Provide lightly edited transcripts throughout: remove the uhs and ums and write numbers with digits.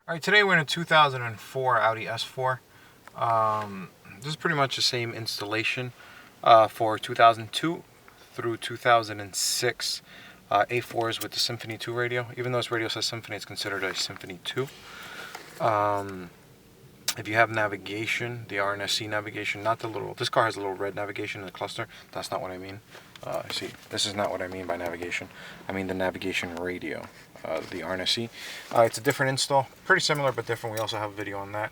Alright, today we're in a 2004 Audi S4. This is pretty much the same installation for 2002 through 2006 A4s with the Symphony 2 radio. Even though this radio says Symphony, it's considered a Symphony 2. If you have navigation, the RNSC navigation, not the little, this car has a little red navigation in the cluster. That's not what I mean. See, this is not what I mean by navigation. I mean the navigation radio, the RNSC. It's a different install, pretty similar but different. We also have a video on that.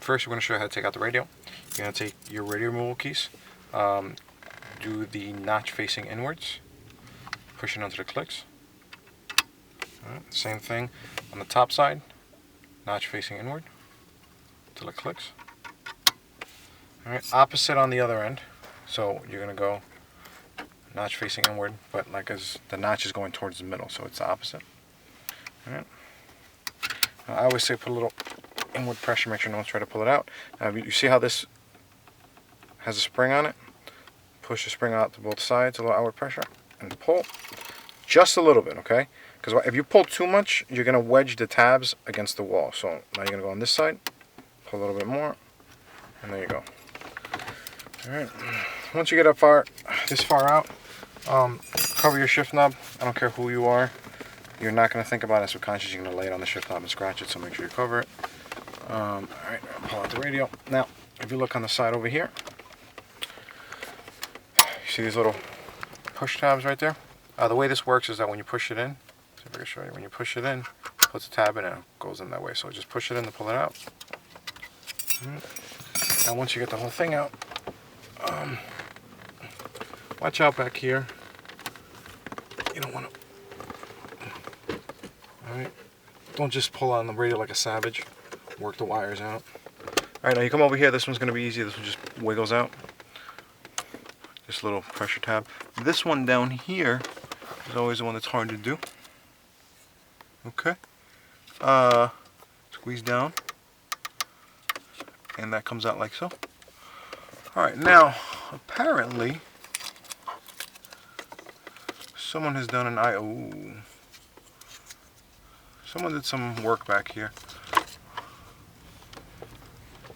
First, we're going to show you how to take out the radio. You're going to take your radio removal keys, do the notch facing inwards, push it onto the clicks. Right, same thing on the top side, notch facing inward till it clicks. Alright, opposite on the other end. So you're going to go notch facing inward, but like as the notch is going towards the middle, so it's the opposite. Alright. I always say put a little inward pressure, make sure no one's trying to pull it out. Now you see how this has a spring on it? Push the spring out to both sides, a little outward pressure, and pull. Just a little bit, okay? Because if you pull too much, you're going to wedge the tabs against the wall. So now you're going to go on this side, pull a little bit more, and there you go. Alright, once you get this far out, cover your shift knob. I don't care who you are. You're not going to think about it subconsciously. You're going to lay it on the shift knob and scratch it, so make sure you cover it. Alright, pull out the radio. Now, if you look on the side over here, you see these little push tabs right there? The way this works is that when you push it in, see if I can show you, when you push it in, it puts a tab in and it goes in that way. So just push it in to pull it out. Now once you get the whole thing out, watch out back here. You don't want to. Alright. Don't just pull on the radio like a savage. Work the wires out. Alright, now you come over here. This one's going to be easy. This one just wiggles out. This little pressure tab. This one down here is always the one that's hard to do. Okay. Squeeze down. And that comes out like so. Alright, now, apparently, someone has done an someone did some work back here.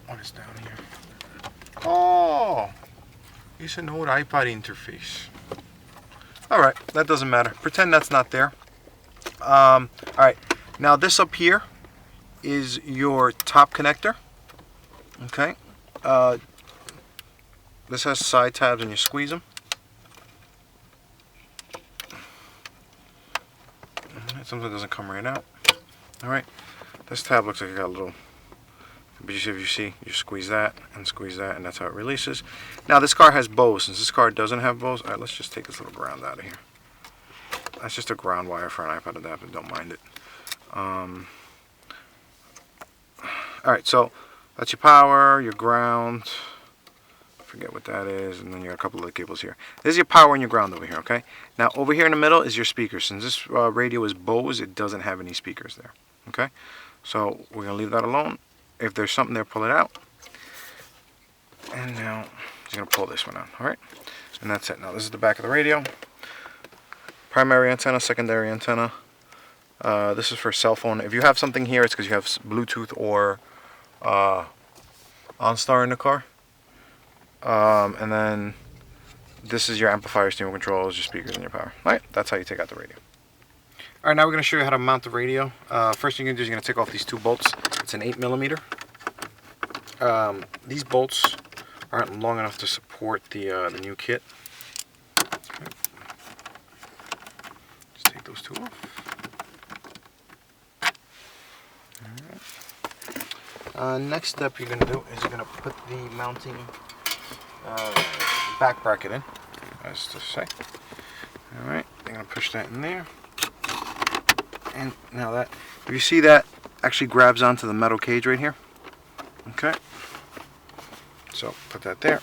What is down here? Oh! It's an old iPod interface. Alright, that doesn't matter. Pretend that's not there. Alright, now this up here is your top connector. Okay. This has side tabs and you squeeze them. Sometimes it doesn't come right out. Alright, this tab looks like it got a little, but if you see, you squeeze that, and that's how it releases. Now this car has bows. Since this car doesn't have bows, alright, let's just take this little ground out of here. That's just a ground wire for an iPod adapter, don't mind it. Alright, so that's your power, your ground, forget what that is, and then you got a couple of cables here. This is your power and your ground over here, okay? Now over here in the middle is your speakers. Since this radio is Bose, it doesn't have any speakers there, okay? So we're going to leave that alone. If there's something there, pull it out. And now you're going to pull this one out, alright? And that's it. Now this is the back of the radio. Primary antenna, secondary antenna. This is for cell phone. If you have something here, it's because you have Bluetooth or OnStar in the car. And then this is your amplifier, steering controls, your speakers, and your power. Alright, that's how you take out the radio. Alright, now we're going to show you how to mount the radio. First thing you're going to do is you're going to take off these two bolts. It's an 8mm. These bolts aren't long enough to support the new kit. Just take those two off. Next step you're going to do is you're going to put the mounting back bracket in, as to say. Alright, I'm going to push that in there. And now that, if you see that, actually grabs onto the metal cage right here. Okay. So put that there.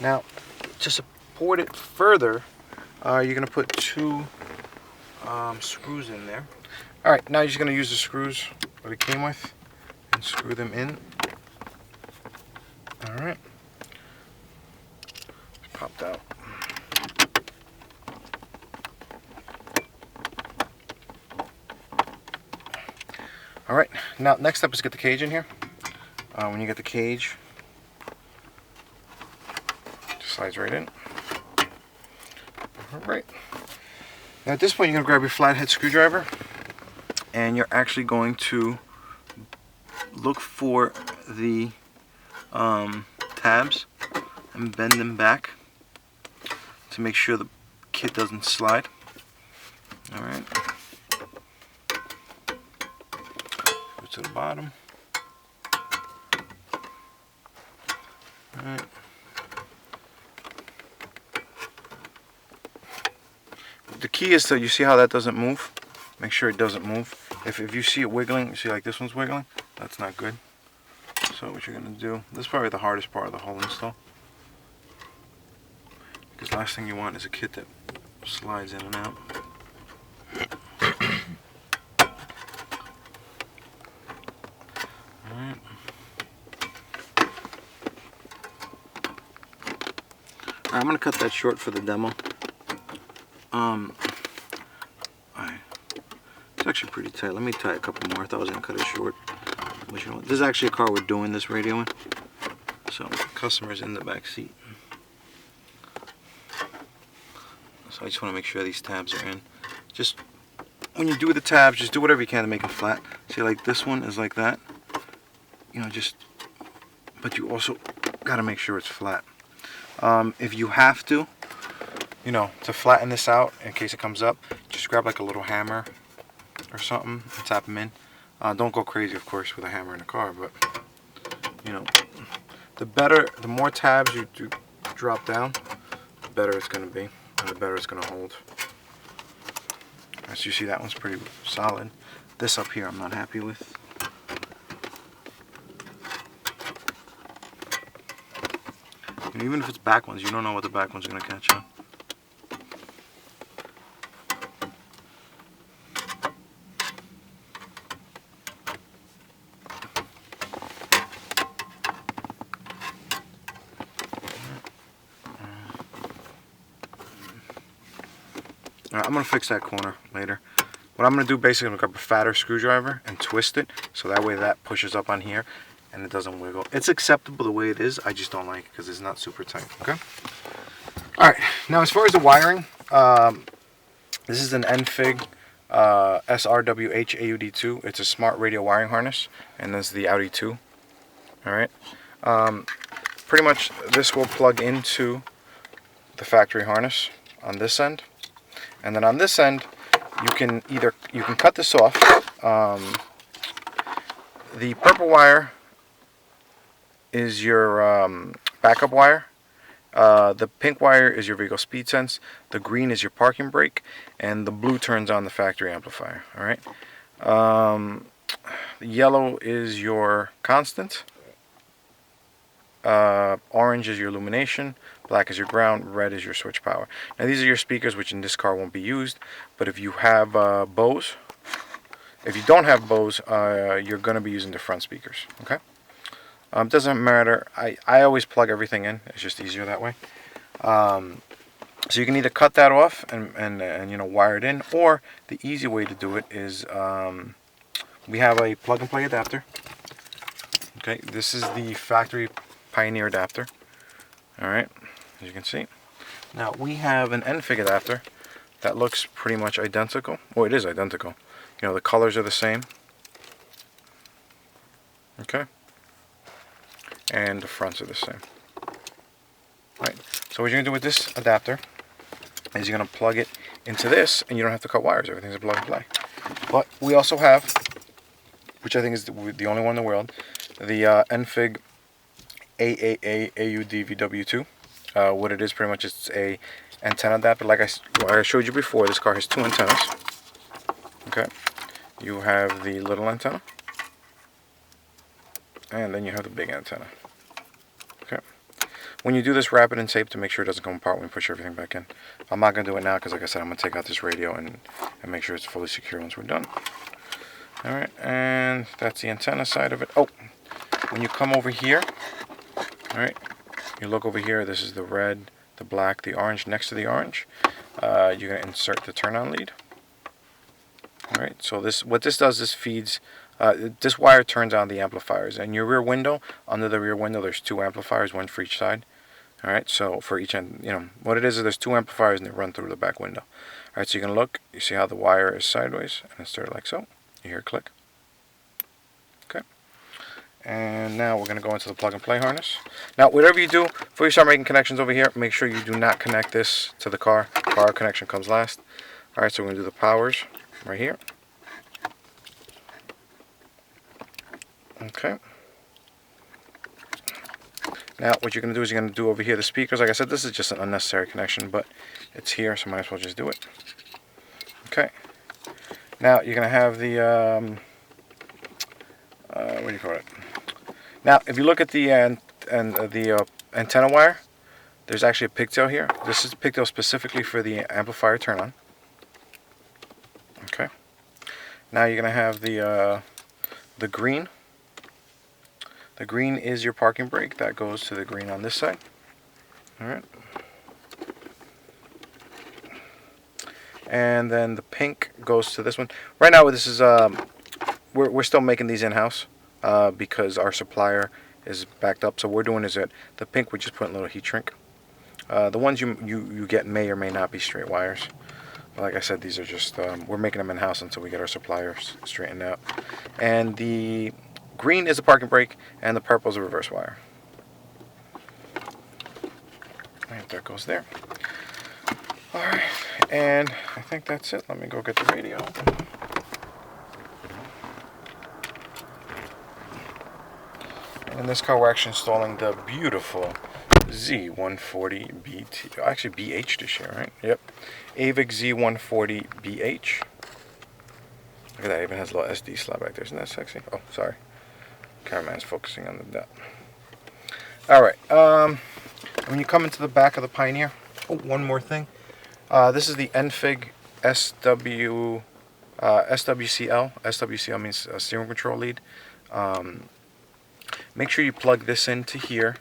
Now, to support it further, you're going to put two screws in there. Alright, now you're just going to use the screws that it came with and screw them in. Alright. Popped out. Alright, now next step is get the cage in here. When you get the cage, it slides right in. Alright. Now at this point, you're going to grab your flathead screwdriver, and you're actually going to look for the tabs and bend them back to make sure the kit doesn't slide. Alright. Go to the bottom. Alright. The key is to, you see how that doesn't move? Make sure it doesn't move. If you see it wiggling, you see like this one's wiggling, that's not good. So what you're going to do, this is probably the hardest part of the whole install. Because last thing you want is a kit that slides in and out. Alright. I'm going to cut that short for the demo. It's actually pretty tight. Let me tie a couple more. I thought I was going to cut it short. But you know what? This is actually a car we're doing this radio in. So, customer's in the back seat. So I just want to make sure these tabs are in. Just, when you do the tabs, just do whatever you can to make them flat. See, like this one is like that. You know, just, but you also got to make sure it's flat. If you have to, you know, to flatten this out in case it comes up, just grab like a little hammer or something and tap them in. Don't go crazy, of course, with a hammer in a car, but you know, the more tabs you do drop down, the better it's going to be, and the better it's going to hold. As you see, that one's pretty solid. This up here, I'm not happy with. And even if it's back ones, you don't know what the back one's going to catch on. Alright, I'm going to fix that corner later. What I'm going to do basically, I'm going to grab a fatter screwdriver and twist it so that way that pushes up on here and it doesn't wiggle. It's acceptable the way it is, I just don't like it because it's not super tight. Okay? Alright, now as far as the wiring, this is an NFIG SRWH AUD2. It's a smart radio wiring harness, and this is the Audi 2. Alright? Pretty much this will plug into the factory harness on this end. And then on this end, you can cut this off. The purple wire is your backup wire. The pink wire is your vehicle speed sense. The green is your parking brake, and the blue turns on the factory amplifier. All right. The yellow is your constant. Orange is your illumination, black is your ground, red is your switch power. Now these are your speakers, which in this car won't be used, but if you have Bose, if you don't have Bose, you're going to be using the front speakers. Okay. Doesn't matter. I always plug everything in. It's just easier that way. So you can either cut that off and you know, wire it in, or the easy way to do it is we have a plug and play adapter. Okay, this is the factory Pioneer adapter. Alright, as you can see. Now we have an NFIG adapter that looks pretty much identical. Well, it is identical. You know, the colors are the same. Okay. And the fronts are the same. Right. So what you're going to do with this adapter is you're going to plug it into this, and you don't have to cut wires. Everything's a plug and play. But we also have, which I think is the only one in the world, the NFIG AAA AUD VW2. What it is pretty much, it's a antenna adapter. Like I showed you before, this car has two antennas. Okay. You have the little antenna, and then you have the big antenna. Okay. When you do this, wrap it in tape to make sure it doesn't come apart when you push everything back in. I'm not going to do it now because, like I said, I'm going to take out this radio and make sure it's fully secure once we're done. Alright, and that's the antenna side of it. Oh, when you come over here, alright, you look over here, this is the red, the black, the orange. Next to the orange, you're going to insert the turn-on lead. Alright, so what this does is feeds This wire turns on the amplifiers. And your rear window, under the rear window, there's 2 amplifiers, one for each side. Alright, so for each end, you know, what it is there's 2 amplifiers and they run through the back window. Alright, so you can look, you see how the wire is sideways, and it's sort of like so. You hear a click. Okay. And now we're going to go into the plug and play harness. Now, whatever you do, before you start making connections over here, make sure you do not connect this to the car. Power connection comes last. Alright, so we're going to do the powers right here. Okay. Now, what you're going to do is you're going to do over here the speakers. Like I said, this is just an unnecessary connection, but it's here, so might as well just do it. Okay. Now, you're going to have the, what do you call it? Now, if you look at the antenna wire, there's actually a pigtail here. This is a pigtail specifically for the amplifier turn on. Okay. Now, you're going to have the green. The green is your parking brake. That goes to the green on this side. Alright. And then the pink goes to this one. Right now, this is we're still making these in-house because our supplier is backed up. So what we're doing is that the pink, we just put in a little heat shrink. The ones you get may or may not be straight wires. But like I said, these are just we're making them in-house until we get our suppliers straightened out. And the green is the parking brake, and the purple is a reverse wire. Right, there goes there. Alright, and I think that's it. Let me go get the radio. And in this car, we're actually installing the beautiful Z140BT, actually BH this year, right? Yep. AVIC-Z140BH. Look at that, it even has a little SD slot back there. Isn't that sexy? Oh, sorry. Cameraman's focusing on the dot. Alright, when you come into the back of the Pioneer, oh, one more thing. This is the Enfig SWCL. SWCL means steering control lead. Make sure you plug this into here.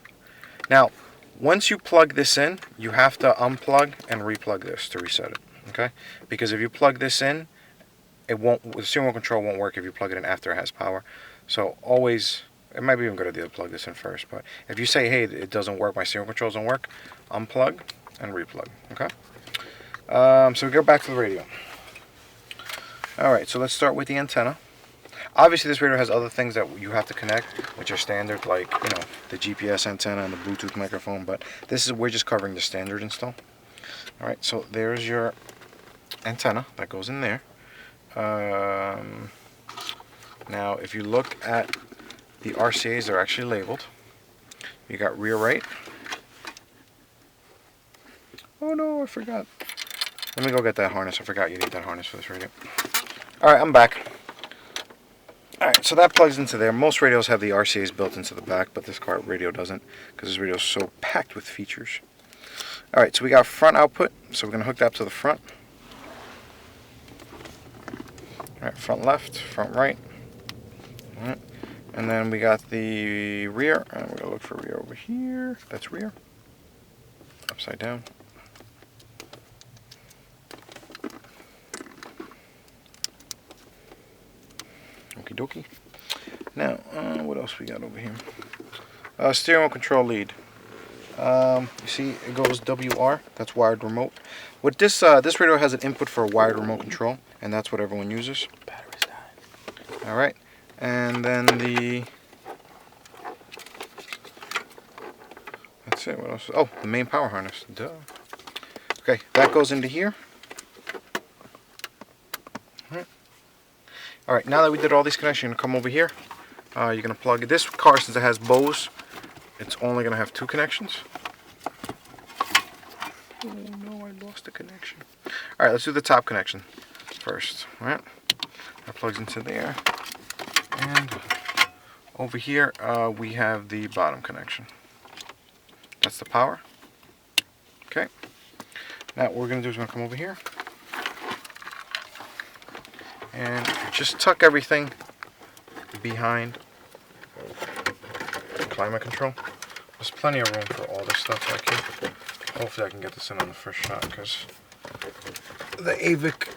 Now, once you plug this in, you have to unplug and replug this to reset it. Okay? Because if you plug this in, it won't. The steering wheel control won't work if you plug it in after it has power. So always, it might be even a good idea to plug this in first. But if you say, hey, it doesn't work, my steering control doesn't work, unplug and replug. Okay? So we go back to the radio. Alright, so let's start with the antenna. Obviously, this radio has other things that you have to connect, which are standard, like, you know, the GPS antenna and the Bluetooth microphone. But we're just covering the standard install. Alright, so there's your antenna that goes in there. Now, if you look at the RCAs, they're actually labeled. You got rear right. Oh no, I forgot. Let me go get that harness. I forgot you need that harness for this radio. Alright, I'm back. Alright, so that plugs into there. Most radios have the RCAs built into the back, but this car radio doesn't, because this radio is so packed with features. Alright, so we got front output, so we're going to hook that up to the front. Alright, front left, front right. Alright, and then we got the rear, and we're going to look for rear over here. That's rear. Upside down. Okie dokie. Now, what else we got over here? Steering wheel control lead. You see, it goes WR. That's wired remote. What this radio has an input for a wired remote control, and that's what everyone uses. Battery's dying. All right, and then that's it. What else? Oh, the main power harness. Duh. Okay, that goes into here. Alright, now that we did all these connections, you're going to come over here. You're going to plug it. This car, since it has Bose, it's only going to have 2 connections. Oh no, I lost the connection. Alright, let's do the top connection first. Alright, that plugs into there. And over here, we have the bottom connection. That's the power. Okay. Now, what we're going to do is we're going to come over here. And just tuck everything behind the climate control. There's plenty of room for all this stuff back here. Hopefully I can get this in on the first shot, because the AVIC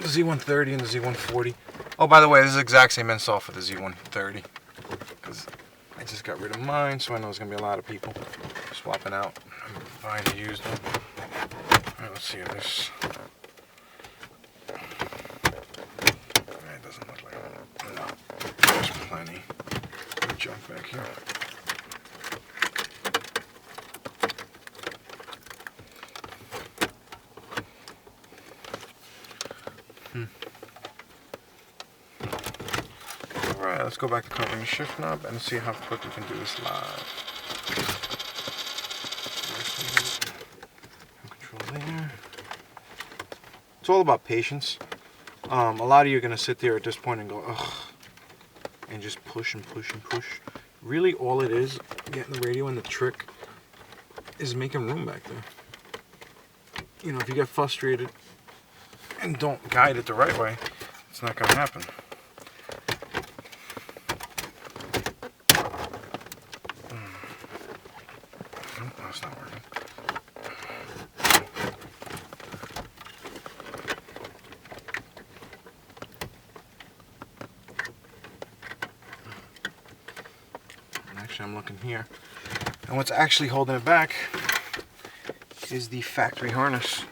Z130 and the Z140. Oh, by the way, this is the exact same install for the Z130. Because I just got rid of mine, so I know there's going to be a lot of people swapping out and buying a used one. Alright, let's see this. It doesn't look like it. No, there's plenty of junk back here. Alright, let's go back to covering the shift knob and see how quick we can do this live. Control there. It's all about patience. A lot of you are going to sit there at this point and go, ugh, and just push and push and push. Really all it is, getting the radio in, the trick is making room back there. You know, if you get frustrated and don't guide it the right way, it's not going to happen. That's not working. Actually, I'm looking here, and what's actually holding it back is the factory harness.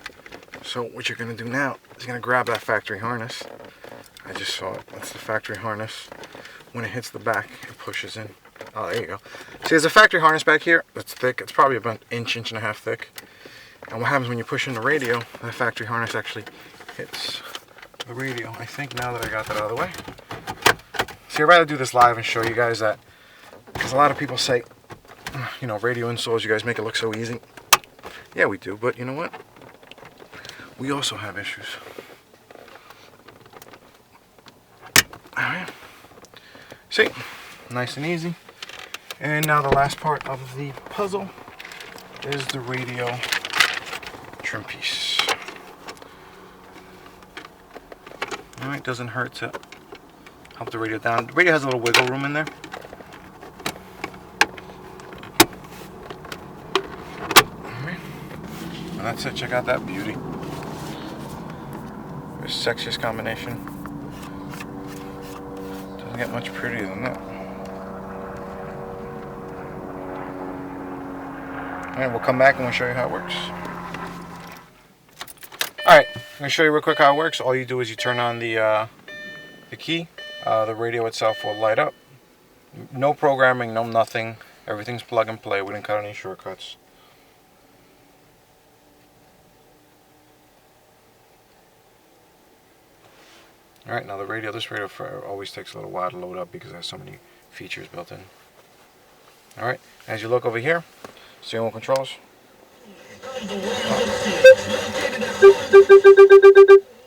So what you're going to do now is going to grab that factory harness. I just saw it. That's the factory harness. When it hits the back, it pushes in. Oh, there you go. See, there's a factory harness back here that's thick. It's probably about an inch and a half thick. And what happens when you push in the radio, that factory harness actually hits the radio. I think now that I got that out of the way. See, I'd rather do this live and show you guys that, because a lot of people say, you know, radio installs, you guys make it look so easy. Yeah, we do, but you know what? We also have issues. Alright. See, nice and easy. And now the last part of the puzzle is the radio trim piece. Alright, doesn't hurt to help the radio down. The radio has a little wiggle room in there. Alright. And that's it, check out that beauty. The sexiest combination. Doesn't get much prettier than that. Alright, we'll come back and we'll show you how it works. Alright, I'm going to show you real quick how it works. All you do is you turn on the key. The radio itself will light up. No programming, no nothing. Everything's plug and play. We didn't cut any shortcuts. Alright, now the radio, this radio always takes a little while to load up because it has so many features built in. Alright, as you look over here, steering wheel controls.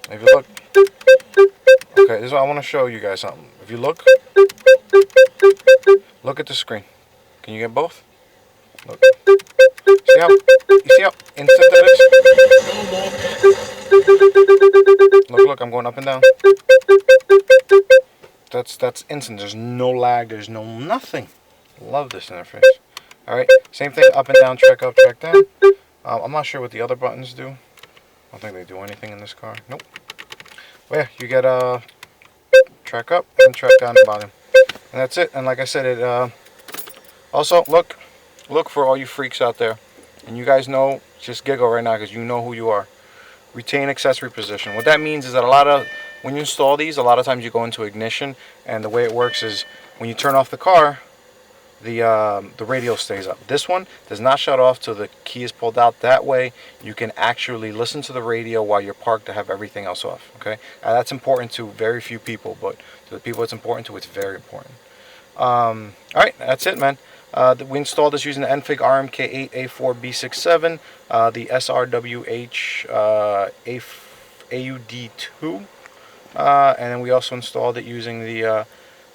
If you look, okay, this is what I want to show you guys something. If you look at the screen. Can you get both? Look. You see how instant that is? Look, I'm going up and down. That's instant. There's no lag. There's no nothing. Love this interface. Alright, same thing, up and down, track up, track down. I'm not sure what the other buttons do. I don't think they do anything in this car. Nope. Well, yeah, you get track up and track down the bottom. And that's it. And like I said, it also, look for all you freaks out there. And you guys know, just giggle right now because you know who you are. Retain accessory position. What that means is that when you install these, a lot of times you go into ignition, and the way it works is when you turn off the car, the radio stays up. This one does not shut off till the key is pulled out. That way you can actually listen to the radio while you're parked to have everything else off. Okay, that's important to very few people, but to the people it's important to, it's very important. Alright, that's it, man. We installed this using the NFIG RMK8 A4B67, the SRWH AUD2, and then we also installed it using the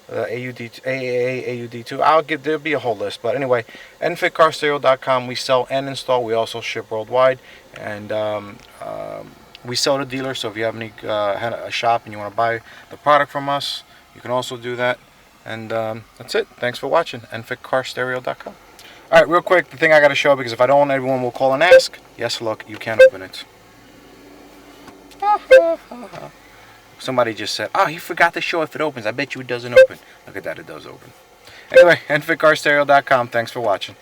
AAA AUD2. There'll be a whole list, but anyway, nfigcarstereo.com. We sell and install. We also ship worldwide, and we sell to dealers. So if you have any had a shop and you want to buy the product from us, you can also do that. And that's it. Thanks for watching. nfigcarstereo.com. All right, real quick, the thing I got to show, because if I don't, everyone will call and ask. Yes, look, you can open it. Somebody just said, oh, you forgot to show if it opens. I bet you it doesn't open. Look at that, it does open. Anyway, EnfitCarStereo.com. Thanks for watching.